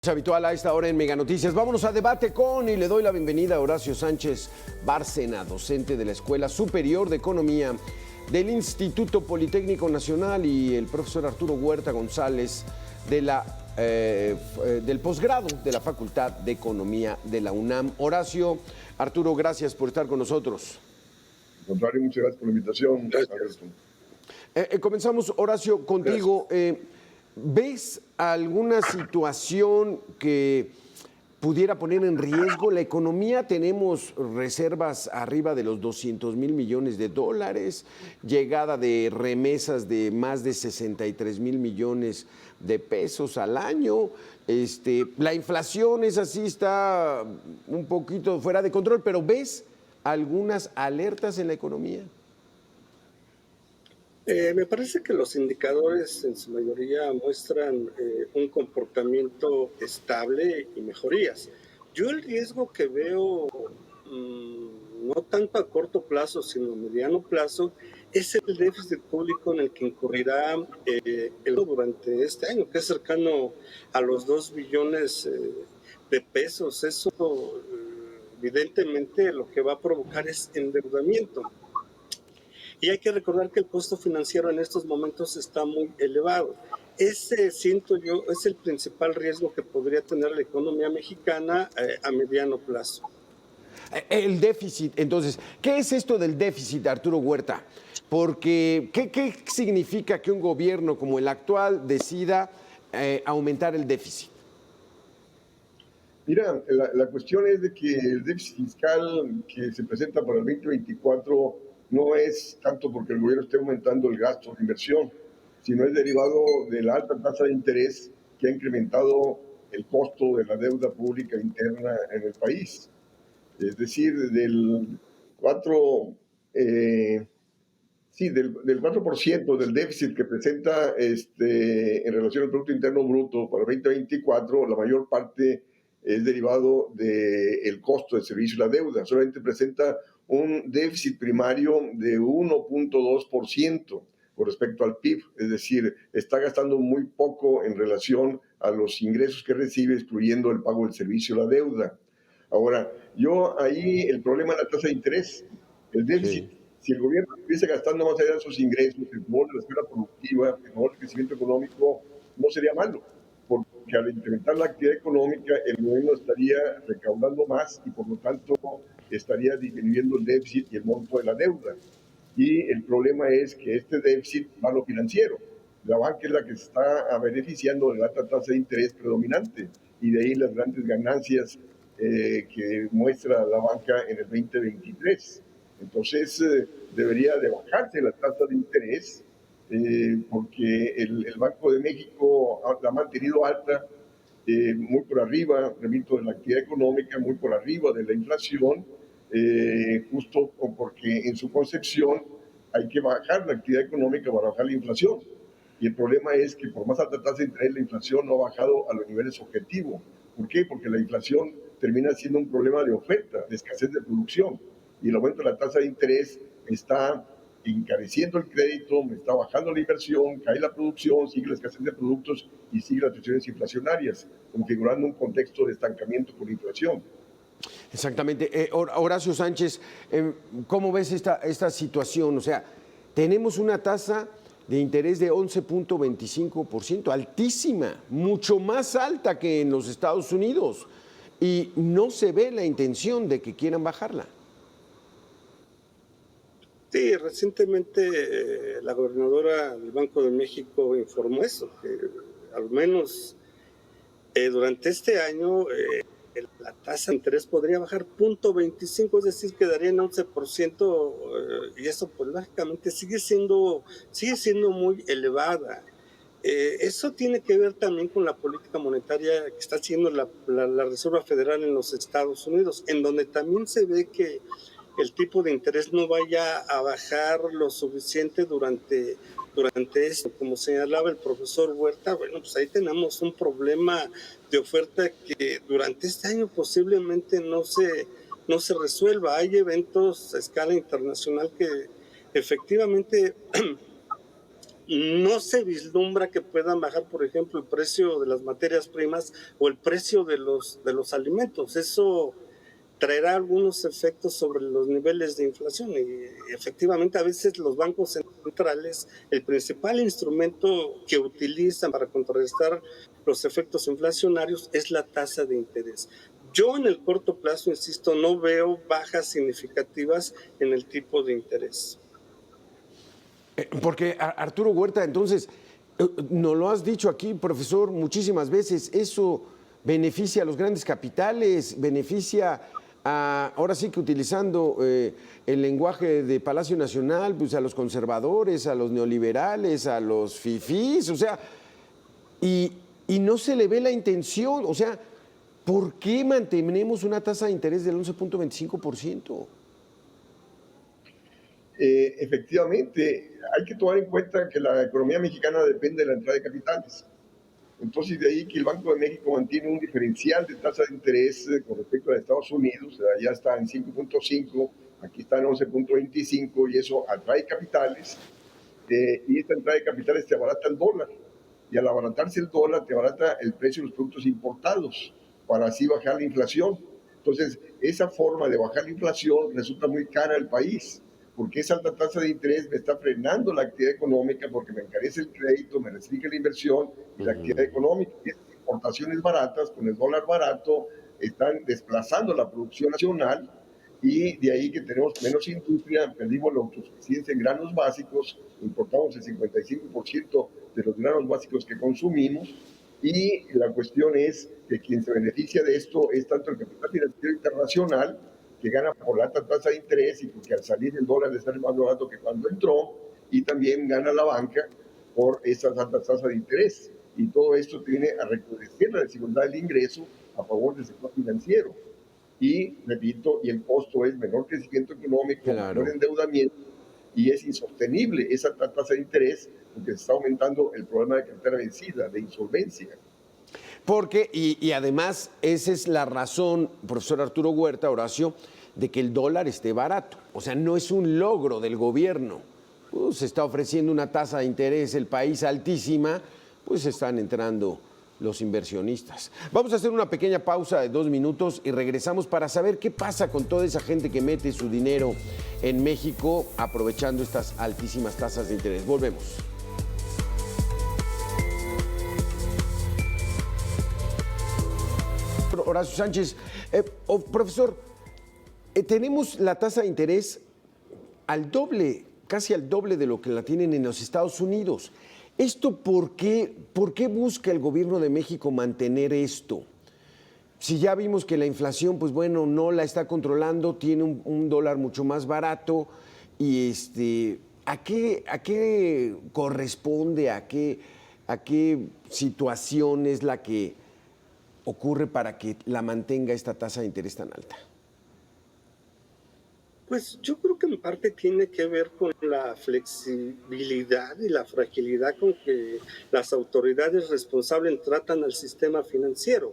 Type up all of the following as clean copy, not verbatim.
Es habitual a esta hora en Mega Noticias. Vámonos a debate con y le doy la bienvenida a Horacio Sánchez Bárcena, docente de la Escuela Superior de Economía del Instituto Politécnico Nacional, y el profesor Arturo Huerta González del posgrado de la Facultad de Economía de la UNAM. Horacio, Arturo, gracias por estar con nosotros. Al contrario, muchas gracias por la invitación. Comenzamos, Horacio, contigo. ¿Ves alguna situación que pudiera poner en riesgo la economía? Tenemos reservas arriba de los 200,000 millones de dólares, llegada de remesas de más de 63,000 millones de pesos al año. La inflación es así, está un poquito fuera de control, pero ¿ves algunas alertas en la economía? Me parece que los indicadores en su mayoría muestran un comportamiento estable y mejorías. Yo el riesgo que veo, no tanto a corto plazo, sino a mediano plazo, es el déficit público en el que incurrirá durante este año, que es cercano a los 2 billones de pesos. Eso evidentemente lo que va a provocar es endeudamiento. Y hay que recordar que el costo financiero en estos momentos está muy elevado. Ese, siento yo, es el principal riesgo que podría tener la economía mexicana a mediano plazo. El déficit, entonces, ¿qué es esto del déficit, Arturo Huerta? Porque, ¿qué significa que un gobierno como el actual decida aumentar el déficit? Mira, la cuestión es de que el déficit fiscal que se presenta para el 2024 no es tanto porque el gobierno esté aumentando el gasto de inversión, sino es derivado de la alta tasa de interés que ha incrementado el costo de la deuda pública interna en el país. Es decir, del 4% del déficit que presenta en relación al Producto Interno Bruto para 2024, la mayor parte es derivado del costo del servicio y la deuda. Solamente presenta un déficit primario de 1.2% con respecto al PIB, es decir, está gastando muy poco en relación a los ingresos que recibe, excluyendo el pago del servicio y la deuda. Ahora, ahí el problema es la tasa de interés, el déficit. Sí. Si el gobierno estuviese gastando más allá de sus ingresos, en favor de la esfera productiva, en favor del crecimiento económico, no sería malo, porque al incrementar la actividad económica, el gobierno estaría recaudando más y por lo tanto estaría disminuyendo el déficit y el monto de la deuda. Y el problema es que este déficit va a lo financiero. La banca es la que se está beneficiando de la alta tasa de interés predominante y de ahí las grandes ganancias que muestra la banca en el 2023. Entonces debería de bajarse la tasa de interés porque el Banco de México la ha mantenido alta, muy por arriba, repito, de la actividad económica, muy por arriba de la inflación, justo porque en su concepción hay que bajar la actividad económica para bajar la inflación. Y el problema es que por más alta tasa de interés, la inflación no ha bajado a los niveles objetivos. ¿Por qué? Porque la inflación termina siendo un problema de oferta, de escasez de producción. Y el aumento de la tasa de interés está encareciendo el crédito, me está bajando la inversión, cae la producción, sigue la escasez de productos y sigue las presiones inflacionarias, configurando un contexto de estancamiento por inflación. Exactamente. Horacio Sánchez, ¿cómo ves esta situación? O sea, tenemos una tasa de interés de 11.25%, altísima, mucho más alta que en los Estados Unidos, y no se ve la intención de que quieran bajarla. Sí, recientemente la gobernadora del Banco de México informó eso, que al menos durante este año la tasa de interés podría bajar 0.25, es decir, quedaría en 11%, y eso pues lógicamente sigue siendo muy elevada. Eso tiene que ver también con la política monetaria que está haciendo la Reserva Federal en los Estados Unidos, en donde también se ve que el tipo de interés no vaya a bajar lo suficiente durante esto. Como señalaba el profesor Huerta, bueno, pues ahí tenemos un problema de oferta que durante este año posiblemente no se resuelva. Hay eventos a escala internacional que efectivamente no se vislumbra que puedan bajar, por ejemplo, el precio de las materias primas o el precio de los alimentos. Eso traerá algunos efectos sobre los niveles de inflación y efectivamente a veces los bancos centrales, el principal instrumento que utilizan para contrarrestar los efectos inflacionarios es la tasa de interés. Yo en el corto plazo, insisto, no veo bajas significativas en el tipo de interés. Porque Arturo Huerta, entonces, nos lo has dicho aquí, profesor, muchísimas veces, eso beneficia a los grandes capitales, beneficia ahora sí que utilizando el lenguaje de Palacio Nacional, pues a los conservadores, a los neoliberales, a los fifís, o sea, y no se le ve la intención, o sea, ¿por qué mantenemos una tasa de interés del 11.25%? Efectivamente, hay que tomar en cuenta que la economía mexicana depende de la entrada de capitales. Entonces, de ahí que el Banco de México mantiene un diferencial de tasa de interés con respecto a Estados Unidos, allá está en 5.5, aquí está en 11.25 y eso atrae capitales y esta entrada de capitales te abarata el dólar y al abaratarse el dólar te abarata el precio de los productos importados para así bajar la inflación. Entonces, esa forma de bajar la inflación resulta muy cara al país, porque esa alta tasa de interés me está frenando la actividad económica porque me encarece el crédito, me restringe la inversión y la actividad económica. Y estas importaciones baratas, con el dólar barato, están desplazando la producción nacional y de ahí que tenemos menos industria, perdimos la autosuficiencia en granos básicos, importamos el 55% de los granos básicos que consumimos y la cuestión es que quien se beneficia de esto es tanto el capital financiero internacional, que gana por la alta tasa de interés y porque al salir el dólar está más barato que cuando entró, y también gana la banca por esas altas tasas de interés. Y todo esto tiene a recrudecer la desigualdad del ingreso a favor del sector financiero. Y, repito, y el costo es menor crecimiento económico, Claro. menor endeudamiento, y es insostenible esa alta tasa de interés porque se está aumentando el problema de cartera vencida, de insolvencia. Porque, y además, esa es la razón, profesor Arturo Huerta, Horacio, de que el dólar esté barato. O sea, no es un logro del gobierno. Se está ofreciendo una tasa de interés el país altísima, pues están entrando los inversionistas. Vamos a hacer una pequeña pausa de 2 minutos y regresamos para saber qué pasa con toda esa gente que mete su dinero en México aprovechando estas altísimas tasas de interés. Volvemos. Horacio Sánchez, profesor, tenemos la tasa de interés al doble, casi al doble de lo que la tienen en los Estados Unidos. ¿Esto por qué busca el gobierno de México mantener esto? Si ya vimos que la inflación, pues bueno, no la está controlando, tiene un dólar mucho más barato, y ¿a qué corresponde, a qué situación es la que ocurre para que la mantenga esta tasa de interés tan alta? Pues yo creo que en parte tiene que ver con la flexibilidad y la fragilidad con que las autoridades responsables tratan al sistema financiero.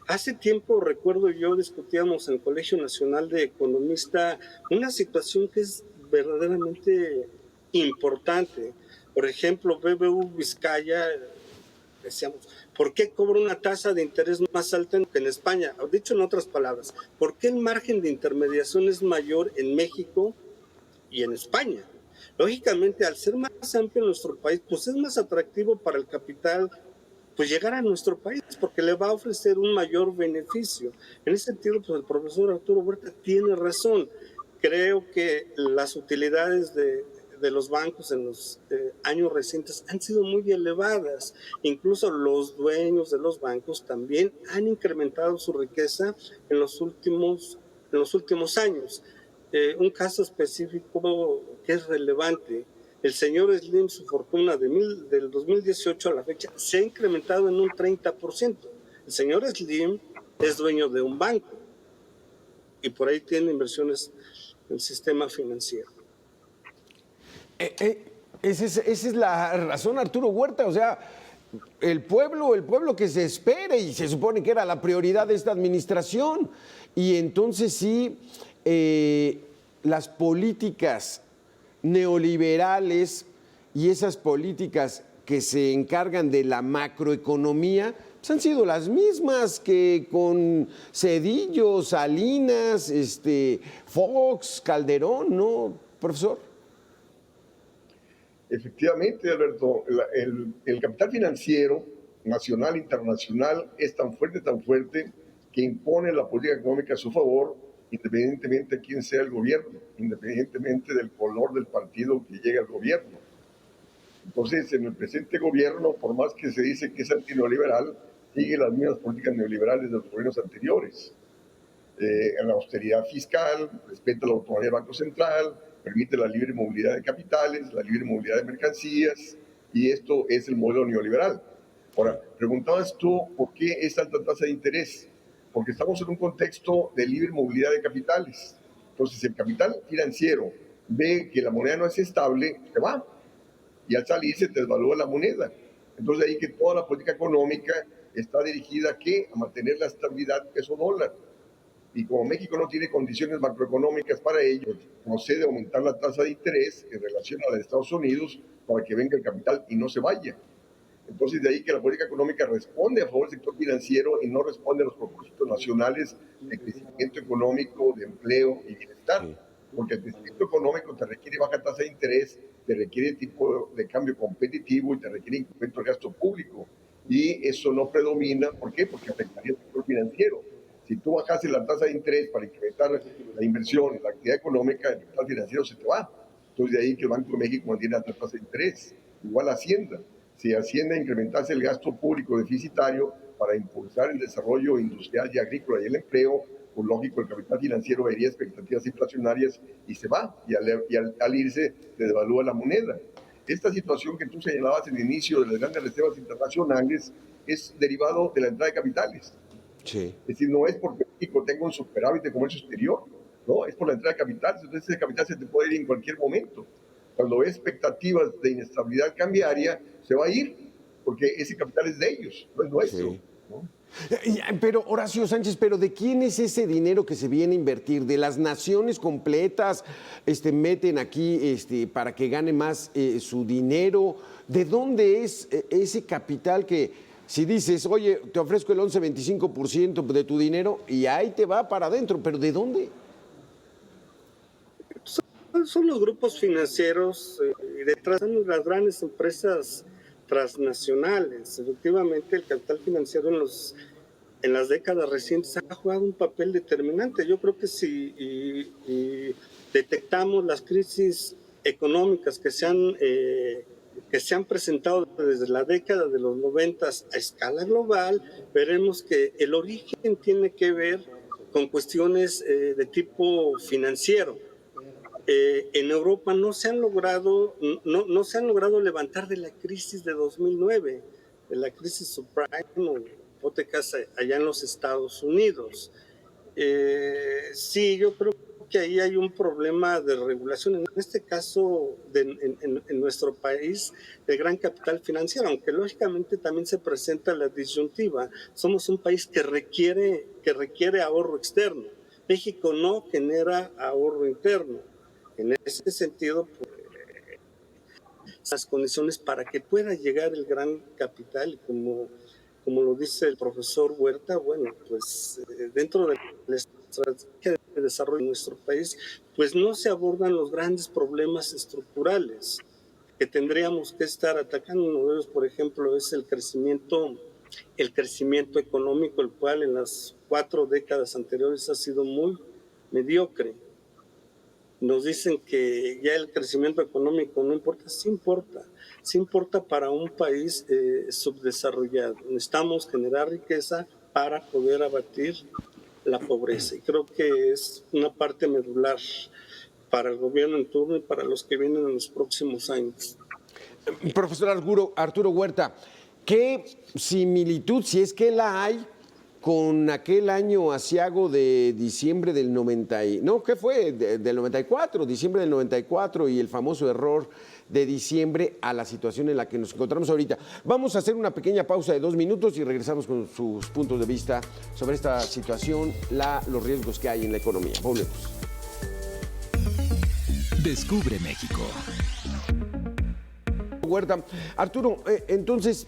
Hace tiempo, recuerdo yo, discutíamos en el Colegio Nacional de Economistas una situación que es verdaderamente importante. Por ejemplo, BBV Vizcaya, decíamos, ¿por qué cobra una tasa de interés más alta que en España? Dicho en otras palabras, ¿por qué el margen de intermediación es mayor en México y en España? Lógicamente, al ser más amplio en nuestro país, pues es más atractivo para el capital pues llegar a nuestro país porque le va a ofrecer un mayor beneficio. En ese sentido, pues el profesor Arturo Huerta tiene razón. Creo que las utilidades de los bancos en los años recientes han sido muy elevadas. Incluso los dueños de los bancos también han incrementado su riqueza en los últimos años. Un caso específico que es relevante: el señor Slim, su fortuna del 2018 a la fecha se ha incrementado en un 30%. El señor Slim es dueño de un banco y por ahí tiene inversiones en el sistema financiero. Esa es la razón, Arturo Huerta. O sea, el pueblo que se espere, y se supone que era la prioridad de esta administración. Y entonces sí, las políticas neoliberales y esas políticas que se encargan de la macroeconomía pues han sido las mismas que con Zedillo, Salinas, Fox, Calderón, ¿no, profesor? Efectivamente, Alberto, el capital financiero nacional e internacional es tan fuerte que impone la política económica a su favor, independientemente de quién sea el gobierno, independientemente del color del partido que llegue al gobierno. Entonces, en el presente gobierno, por más que se dice que es antineoliberal, sigue las mismas políticas neoliberales de los gobiernos anteriores. En la austeridad fiscal, respeta la autonomía del Banco Central, permite la libre movilidad de capitales, la libre movilidad de mercancías, y esto es el modelo neoliberal. Ahora, preguntabas tú por qué es alta tasa de interés. Porque estamos en un contexto de libre movilidad de capitales. Entonces, el capital financiero ve que la moneda no es estable, se va. Y al salir se desvalúa la moneda. Entonces, ahí que toda la política económica está dirigida ¿a qué? A mantener la estabilidad peso-dólar. Y como México no tiene condiciones macroeconómicas para ello, procede a aumentar la tasa de interés en relación a la de Estados Unidos para que venga el capital y no se vaya. Entonces, de ahí que la política económica responde a favor del sector financiero y no responde a los propósitos nacionales de crecimiento económico, de empleo y bienestar. Porque el crecimiento económico te requiere baja tasa de interés, te requiere tipo de cambio competitivo y te requiere incremento del gasto público. Y eso no predomina. ¿Por qué? Porque afectaría al sector financiero. Si tú bajas la tasa de interés para incrementar la inversión, la actividad económica, el capital financiero se te va. Entonces, de ahí que el Banco de México mantiene alta tasa de interés. Igual Hacienda. Si Hacienda incrementase el gasto público deficitario para impulsar el desarrollo industrial y agrícola y el empleo, pues lógico, el capital financiero vería expectativas inflacionarias y se va, y al irse se devalúa la moneda. Esta situación que tú señalabas en el inicio de las grandes reservas internacionales es derivado de la entrada de capitales. Sí. Es decir, no es porque México tenga un superávit de comercio exterior, no, es por la entrada de capitales. Entonces ese capital se te puede ir en cualquier momento. Cuando ve expectativas de inestabilidad cambiaria, se va a ir, porque ese capital es de ellos, no es nuestro. Sí. ¿No? Pero, Horacio Sánchez, ¿pero de quién es ese dinero que se viene a invertir? ¿De las naciones completas meten aquí para que gane más su dinero? ¿De dónde es ese capital que, si dices, oye, te ofrezco el 11-25% de tu dinero y ahí te va para adentro, pero ¿de dónde? Son los grupos financieros y detrás son las grandes empresas transnacionales. Efectivamente, el capital financiero en las décadas recientes ha jugado un papel determinante. Yo creo que si detectamos las crisis económicas que se han presentado desde la década de los 90 a escala global, veremos que el origen tiene que ver con cuestiones de tipo financiero. En Europa no se han logrado levantar de la crisis de 2009, de la crisis subprime o hipotecas allá en los Estados Unidos. Sí, yo creo que ahí hay un problema de regulación, en este caso en nuestro país, de gran capital financiero, aunque lógicamente también se presenta la disyuntiva. Somos un país que requiere ahorro externo. México no genera ahorro interno. En ese sentido, pues, las condiciones para que pueda llegar el gran capital, como lo dice el profesor Huerta, bueno, pues dentro de la estrategia de desarrollo de nuestro país, pues no se abordan los grandes problemas estructurales que tendríamos que estar atacando. Uno de ellos, por ejemplo, es el crecimiento económico, el cual en las 4 décadas anteriores ha sido muy mediocre. Nos dicen que ya el crecimiento económico no importa, sí importa para un país subdesarrollado. Necesitamos generar riqueza para poder abatir la pobreza, y creo que es una parte medular para el gobierno en turno y para los que vienen en los próximos años. Profesor Arturo Huerta, ¿qué similitud, si es que la hay, con aquel año aciago de diciembre del 94, diciembre del 94, y el famoso error de diciembre a la situación en la que nos encontramos ahorita? Vamos a hacer una pequeña pausa de 2 minutos y regresamos con sus puntos de vista sobre esta situación, los riesgos que hay en la economía. Volvemos. Descubre México. Huerta. Arturo, entonces,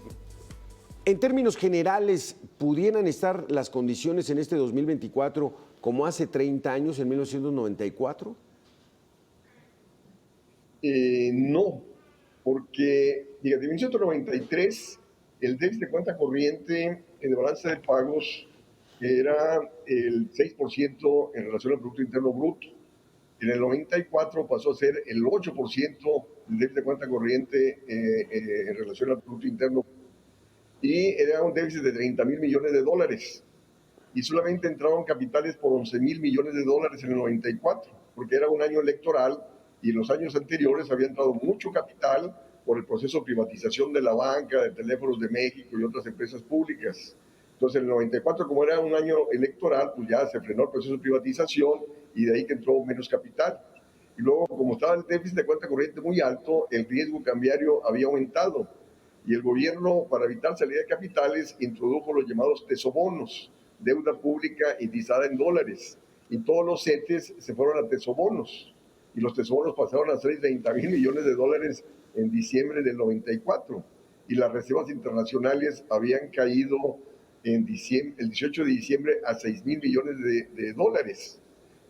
en términos generales, ¿pudieran estar las condiciones en este 2024 como hace 30 años, en 1994? No, porque, diga, en 1993, el déficit de cuenta corriente en el balance de pagos era el 6% en relación al Producto Interno Bruto. En el 94 pasó a ser el 8% del déficit de cuenta corriente en relación al Producto Interno. Y era un déficit de 30,000 millones de dólares. Y solamente entraron capitales por 11,000 millones de dólares en el 94, porque era un año electoral y en los años anteriores había entrado mucho capital por el proceso de privatización de la banca, de Teléfonos de México y otras empresas públicas. Entonces, en el 94, como era un año electoral, pues ya se frenó el proceso de privatización y de ahí que entró menos capital. Y luego, como estaba el déficit de cuenta corriente muy alto, el riesgo cambiario había aumentado. Y el gobierno, para evitar salida de capitales, introdujo los llamados tesobonos, deuda pública indizada en dólares. Y todos los CETES se fueron a tesobonos. Y los tesobonos pasaron a ser 30,000 millones de dólares en diciembre del 94. Y las reservas internacionales habían caído el 18 de diciembre a 6,000 millones de dólares.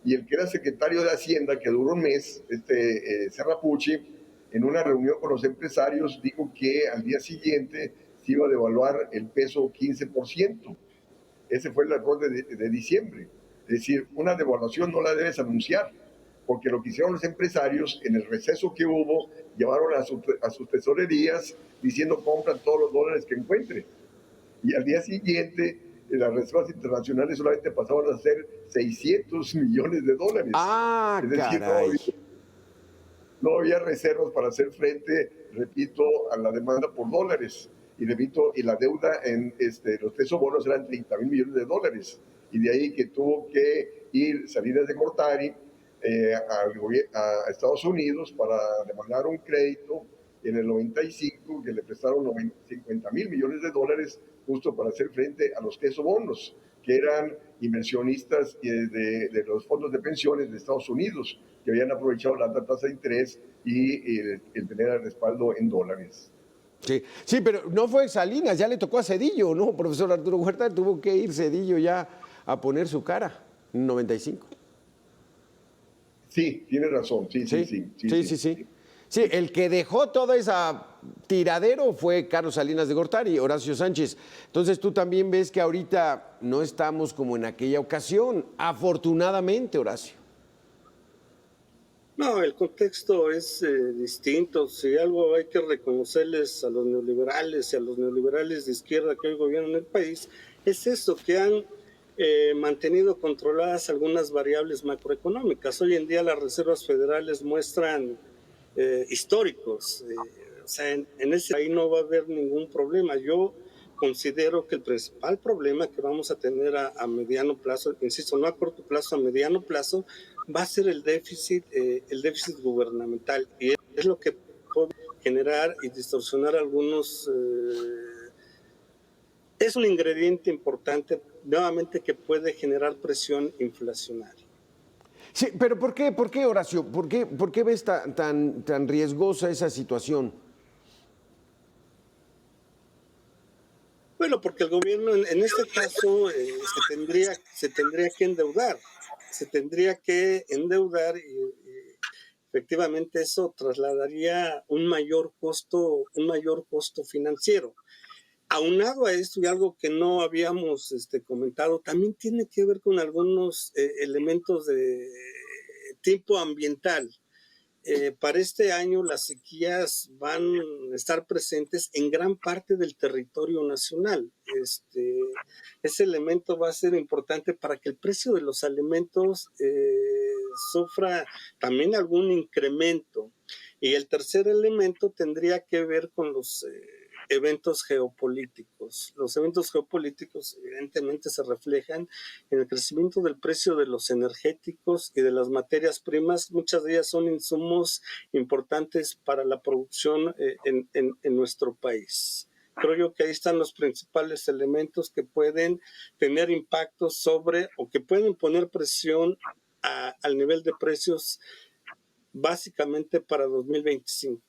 Y el que era secretario de Hacienda, que duró un mes, Serra Pucci, en una reunión con los empresarios, dijo que al día siguiente se iba a devaluar el peso 15%. Ese fue el error de diciembre. Es decir, una devaluación no la debes anunciar, porque lo que hicieron los empresarios en el receso que hubo, llevaron a sus tesorerías diciendo compran todos los dólares que encuentren. Y al día siguiente, las reservas internacionales solamente pasaban a ser 600 millones de dólares. Ah, es decir, caray. No había reservas para hacer frente, repito, a la demanda por dólares. Y repito, y la deuda en los tesobonos eran 30,000 millones de dólares. Y de ahí que tuvo que ir Salinas de Gortari a Estados Unidos para demandar un crédito en el 95 que le prestaron 50,000 millones de dólares justo para hacer frente a los tesobonos, que eran inversionistas de los fondos de pensiones de Estados Unidos, que habían aprovechado la alta tasa de interés y el tener el respaldo en dólares. Sí, sí, pero no fue Salinas, ya le tocó a Zedillo, ¿no? Profesor Arturo Huerta, tuvo que ir Zedillo ya a poner su cara en 95. Sí, tiene razón, sí. Sí, el que dejó toda esa tiradero fue Carlos Salinas de Gortari y Horacio Sánchez. Entonces tú también ves que ahorita no estamos como en aquella ocasión, afortunadamente, Horacio. No, el contexto es distinto. Si algo hay que reconocerles a los neoliberales y a los neoliberales de izquierda que hoy gobiernan el país, es esto, que han mantenido controladas algunas variables macroeconómicas. Hoy en día las reservas federales muestran históricos. O sea, en ese ahí no va a haber ningún problema. Yo considero que el principal problema que vamos a tener a mediano plazo, insisto, no a corto plazo, a mediano plazo, va a ser el déficit gubernamental. Y es lo que puede generar y distorsionar algunos... es un ingrediente importante, nuevamente, que puede generar presión inflacionaria. Sí, pero ¿por qué, Horacio? ¿Por qué ves tan riesgosa esa situación? Bueno, porque el gobierno en este caso se tendría que endeudar y efectivamente eso trasladaría un mayor costo financiero. Aunado a esto, y algo que no habíamos comentado, también tiene que ver con algunos elementos de tipo ambiental. Para este año las sequías van a estar presentes en gran parte del territorio nacional. Ese elemento va a ser importante para que el precio de los alimentos sufra también algún incremento. Y el tercer elemento tendría que ver con los eventos geopolíticos. Los eventos geopolíticos evidentemente se reflejan en el crecimiento del precio de los energéticos y de las materias primas. Muchas de ellas son insumos importantes para la producción en nuestro país. Creo yo que ahí están los principales elementos que pueden tener impacto sobre o que pueden poner presión al nivel de precios básicamente para 2025.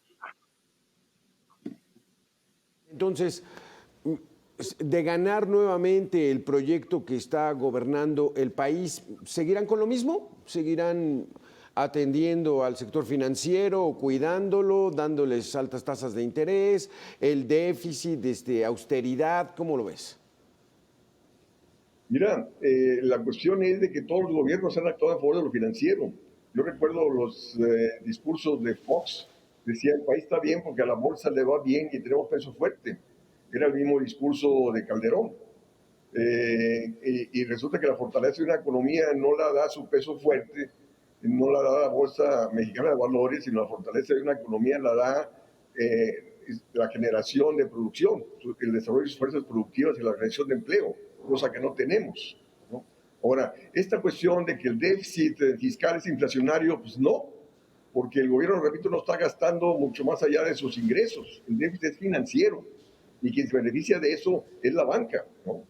Entonces, de ganar nuevamente el proyecto que está gobernando el país, ¿seguirán con lo mismo? ¿Seguirán atendiendo al sector financiero, cuidándolo, dándoles altas tasas de interés, el déficit, austeridad? ¿Cómo lo ves? Mira, la cuestión es de que todos los gobiernos han actuado a favor de lo financiero. Yo recuerdo los discursos de Fox, decía el país está bien porque a la bolsa le va bien y tenemos peso fuerte. Era el mismo discurso de Calderón. Y resulta que la fortaleza de una economía no la da su peso fuerte, no la da la Bolsa Mexicana de Valores, sino la fortaleza de una economía la da la generación de producción, el desarrollo de sus fuerzas productivas y la creación de empleo, cosa que no tenemos, ¿no? Ahora, esta cuestión de que el déficit fiscal es inflacionario, pues no, porque el gobierno, repito, no está gastando mucho más allá de sus ingresos. El déficit es financiero y quien se beneficia de eso es la banca, ¿no?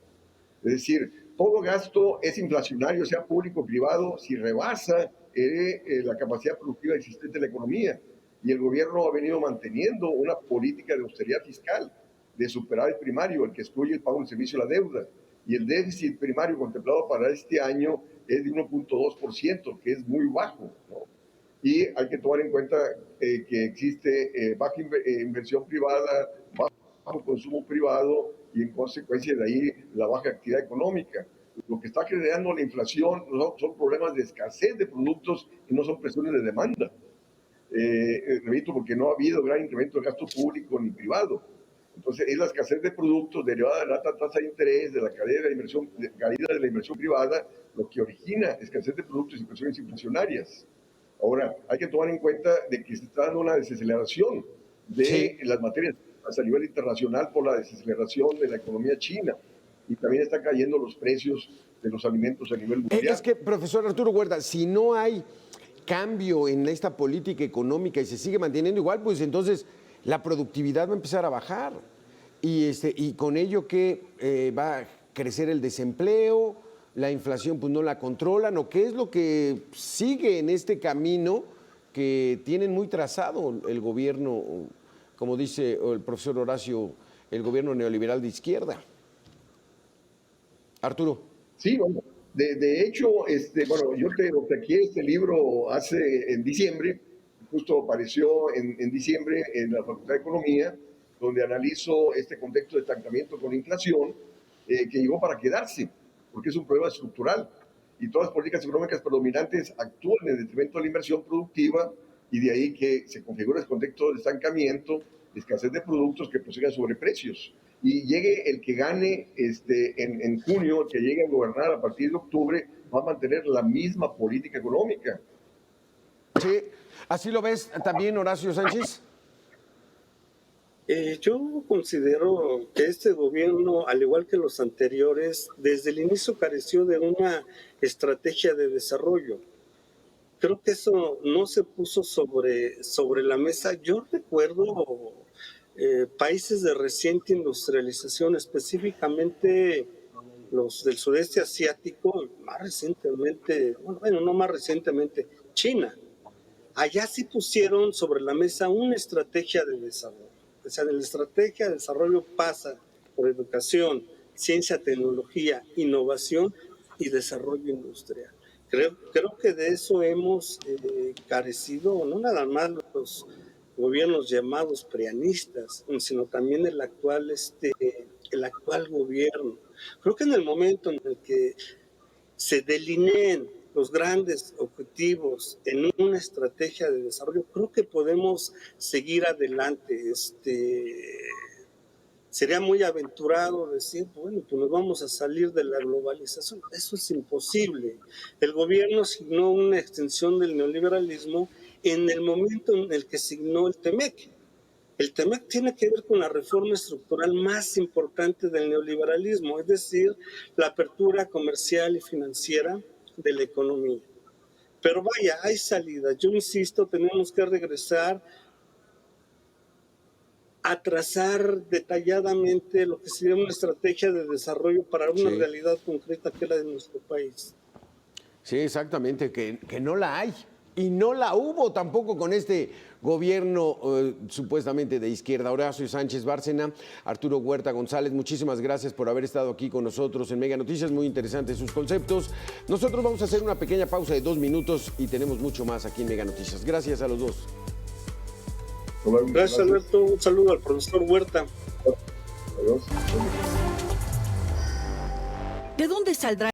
Es decir, todo gasto es inflacionario, sea público o privado, si rebasa la capacidad productiva existente en la economía. Y el gobierno ha venido manteniendo una política de austeridad fiscal, de superávit primario, el que excluye el pago del servicio a la deuda. Y el déficit primario contemplado para este año es de 1.2%, que es muy bajo, ¿no? Y hay que tomar en cuenta que existe baja inversión privada, bajo consumo privado y en consecuencia de ahí la baja actividad económica. Lo que está generando la inflación son problemas de escasez de productos y no son presiones de demanda. Repito, porque no ha habido gran incremento de gasto público ni privado. Entonces, es la escasez de productos derivada de la alta tasa de interés, de la caída de la inversión privada, lo que origina escasez de productos y presiones inflacionarias. Ahora, hay que tomar en cuenta de que se está dando una desaceleración de las materias a nivel internacional por la desaceleración de la economía china y también están cayendo los precios de los alimentos a nivel mundial. Es que, profesor Arturo Huerta, si no hay cambio en esta política económica y se sigue manteniendo igual, pues entonces la productividad va a empezar a bajar y con ello que va a crecer el desempleo, la inflación pues no la controlan, o qué es lo que sigue en este camino que tienen muy trazado el gobierno, como dice el profesor Horacio, el gobierno neoliberal de izquierda. Arturo. Sí, bueno, de hecho, bueno, yo te obsequié este libro en diciembre, justo apareció en diciembre en la Facultad de Economía, donde analizo este contexto de estancamiento con inflación que llegó para quedarse, porque es un problema estructural. Y todas las políticas económicas predominantes actúan en detrimento de la inversión productiva y de ahí que se configura el contexto de estancamiento, de escasez de productos que procedan sobre precios. Y llegue el que gane en junio, el que llegue a gobernar a partir de octubre, va a mantener la misma política económica. Sí, ¿así lo ves también, Horacio Sánchez? Yo considero que este gobierno, al igual que los anteriores, desde el inicio careció de una estrategia de desarrollo. Creo que eso no se puso sobre la mesa. Yo recuerdo países de reciente industrialización, específicamente los del sudeste asiático, más recientemente, bueno, no más recientemente, China. Allá sí pusieron sobre la mesa una estrategia de desarrollo. O sea, la estrategia de desarrollo pasa por educación, ciencia, tecnología, innovación y desarrollo industrial. Creo que de eso hemos carecido, no nada más los gobiernos llamados prianistas, sino también el actual gobierno. Creo que en el momento en el que se delineen los grandes objetivos en una estrategia de desarrollo, creo que podemos seguir adelante. Sería muy aventurado decir, bueno, pues nos vamos a salir de la globalización. Eso es imposible. El gobierno signó una extensión del neoliberalismo en el momento en el que signó el TEMEC. El TEMEC tiene que ver con la reforma estructural más importante del neoliberalismo, es decir, la apertura comercial y financiera de la economía. Pero vaya, hay salida. Yo insisto, tenemos que regresar a trazar detalladamente lo que sería una estrategia de desarrollo para una realidad concreta que es la de nuestro país. Sí, exactamente, que no la hay. y no la hubo tampoco con este gobierno supuestamente de izquierda. Horacio Sánchez Bárcena, Arturo Huerta González, muchísimas gracias por haber estado aquí con nosotros en Mega Noticias, muy interesantes sus conceptos. Nosotros vamos a hacer una pequeña pausa de 2 minutos y tenemos mucho más aquí en Mega Noticias. Gracias a los dos. Gracias, Alberto. Un saludo al profesor Huerta. Adiós. ¿De dónde saldrá